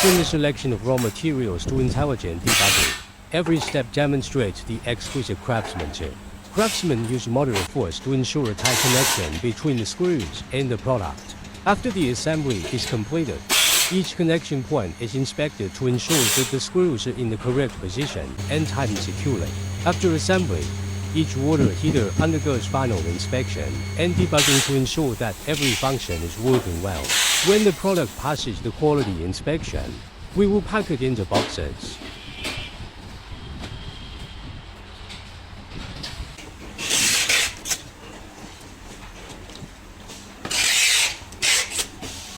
From the selection of raw materials to intelligent debugging, every step demonstrates the exquisite craftsmanship. Craftsmen use moderate force to ensure a tight connection between the screws and the product. After the assembly is completed, each connection point is inspected to ensure that the screws are in the correct position and tightened securely. After assembly, each water heater undergoes final inspection and debugging to ensure that every function is working well. When the product passes the quality inspection, we will pack it into boxes